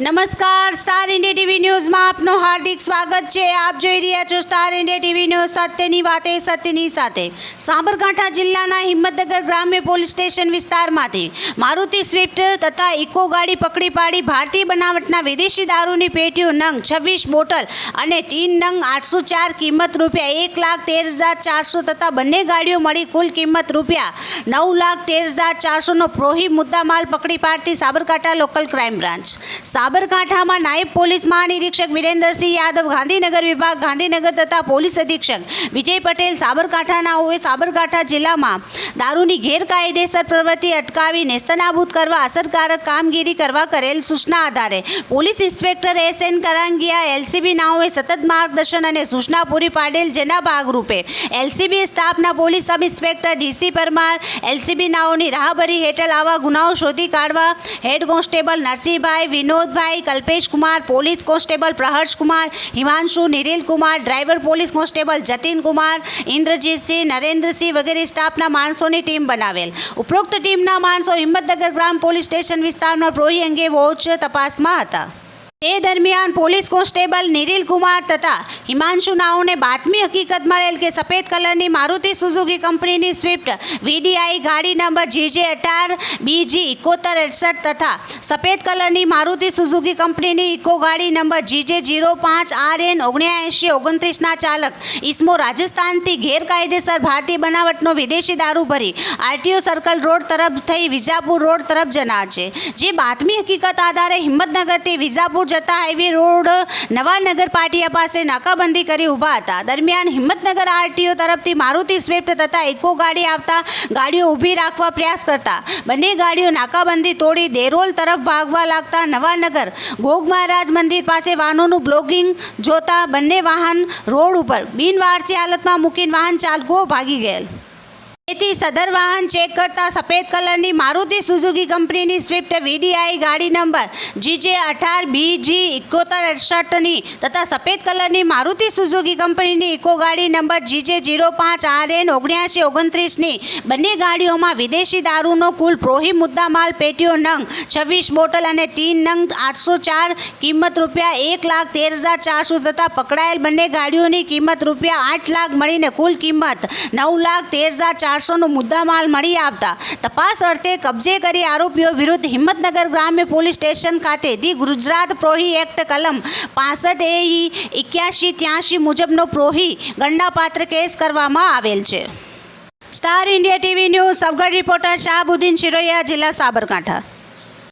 નમસ્કાર, star India TV ન્યૂઝમાં આપનું હાર્દિક સ્વાગત છે। આપ જોઈ રહ્યા છો સ્ટાર ઇન્ડિયા ટીવી ન્યૂઝ, સત્યની વાતે સત્યની સાથે। સાબરકાંઠા જિલ્લાના હિંમતનગર ગ્રામ્ય પોલીસ સ્ટેશન વિસ્તારમાંથી મારુતિ સ્વિફ્ટ તથા ઇકો ગાડી પકડી પાડી ભારતીય બનાવટના વિદેશી દારૂની પેટીઓ નંગ 26 બોટલ અને 3 નંગ 804 કિંમત રૂપિયા 1,13,400 તથા બંને ગાડીઓ મળી કુલ કિંમત રૂપિયા 9,13,400નો પ્રોહી મુદ્દામાલ પકડી પાડતી સાબરકાંઠા લોકલ ક્રાઇમ બ્રાન્ચ। સાબરકાંઠામાં નાયબ પોલીસ મહાનિરીક્ષક વિરેન્દ્રસિંહ યાદવ ગાંધીનગર વિભાગ ગાંધીનગર તથા પોલીસ અધિક્ષક વિજય પટેલ સાબરકાંઠાનાઓએ સાબરકાંઠા જિલ્લામાં દારૂની ગેરકાયદેસર પ્રવૃત્તિ અટકાવી નેસ્તનાબૂદ કરવા અસરકારક કામગીરી કરવા કરેલ સૂચના આધારે પોલીસ ઇન્સ્પેક્ટર S.N. કરાંગિયા LCB નાઓએ સતત માર્ગદર્શન અને સૂચના પૂરી પાડેલ, જેના ભાગરૂપે LCB સ્ટાફના police sub inspector DC Parmar LCB નાઓની રાહબરી હેઠળ આવા ગુનાઓ શોધી કાઢવા head constable Narsinhbhai, Vinodbhai, Kalpesh Kumar, police constable Praharsh Kumar, Himanshu, Niril Kumar, driver police constable Jatin Kumar, Indrajitsinh, Narendrasinh વગેરે સ્ટાફના માણસોની ટીમ બનાવેલ। ઉપરોક્ત ટીમના માણસો હિંમતનગર ગ્રામ પોલીસ સ્ટેશન વિસ્તારમાં પ્રોહી અંગે વોચ તપાસમાં હતા। એ દરમિયાન પોલીસ કોન્સ્ટેબલ નિરિલ કુમાર તથા હિમાંશુ નાઓને બાતમી હકીકત મળેલ કે સફેદ કલરની મારુતિ સુઝુકી કંપનીની સ્વિફ્ટ VDI ગાડી નંબર GJ18BG 7168 તથા સફેદ કલરની મારુતિ સુઝુકી કંપનીની ઇકો ગાડી નંબર GJ05RN 7929ના ચાલક ઇસમો રાજસ્થાનથી ગેરકાયદેસર ભારતીય બનાવટનો વિદેશી દારૂ ભરી RTO સર્કલ રોડ તરફ થઈ વિજાપુર રોડ તરફ જનાર છે। જે બાતમી હકીકત આધારે હિંમતનગરથી વિજાપુર જતા હાઈવે રોડ નવાનગર પાટિયા પાસે નાકાબંધી કરી ઊભા હતા। દરમિયાન હિંમતનગર RTO તરફથી મારુતિ સ્વિફ્ટ તથા ઇકો ગાડી આવતા ગાડીઓ ઊભી રાખવા પ્રયાસ કરતા બંને ગાડીઓ નાકાબંધી તોડી દેરોલ તરફ ભાગવા લાગતા નવાનગર ગોગ મહારાજ મંદિર પાસે વાહનોનું બ્લોકિંગ જોતા બંને વાહન રોડ ઉપર બિનવારસી હાલતમાં મૂકીને વાહન ચાલકો ભાગી ગયેલ। તેથી સદર વાહન ચેક કરતા સફેદ કલરની મારુતિ સુઝુકી કંપનીની સ્વિફ્ટ VDI ગાડી નંબર GJ18BG 7168ની તથા સફેદ કલરની મારુતિ સુઝુકી કંપનીની ઇકો ગાડી નંબર GJ05RN 7929ની બંને ગાડીઓમાં વિદેશી દારૂનો કુલ પ્રોહી મુદ્દામાલ પેટીઓ નંગ 26 બોટલ અને 3 નંગ 804 કિંમત રૂપિયા 1,13,400 તથા પકડાયેલ બંને ગાડીઓની કિંમત રૂપિયા 8 લાખ મળીને કુલ કિંમત 9,13,400નો મુદ્દામાલ મળી આવતા તપાસ અર્થે કબજે કરી આરોપીઓ વિરુદ્ધ હિંમતનગર ગ્રામ્ય પોલીસ સ્ટેશન ખાતે ધી ગુજરાત પ્રોહી એક્ટ કલમ 65 AE 8183 મુજબનો પ્રોહી ગણનાપાત્ર કેસ કરવામાં આવેલ છે। Star India TV news Sabgadh reporter Shahbuddin Shiroya, જિલ્લા સાબરકાંઠા।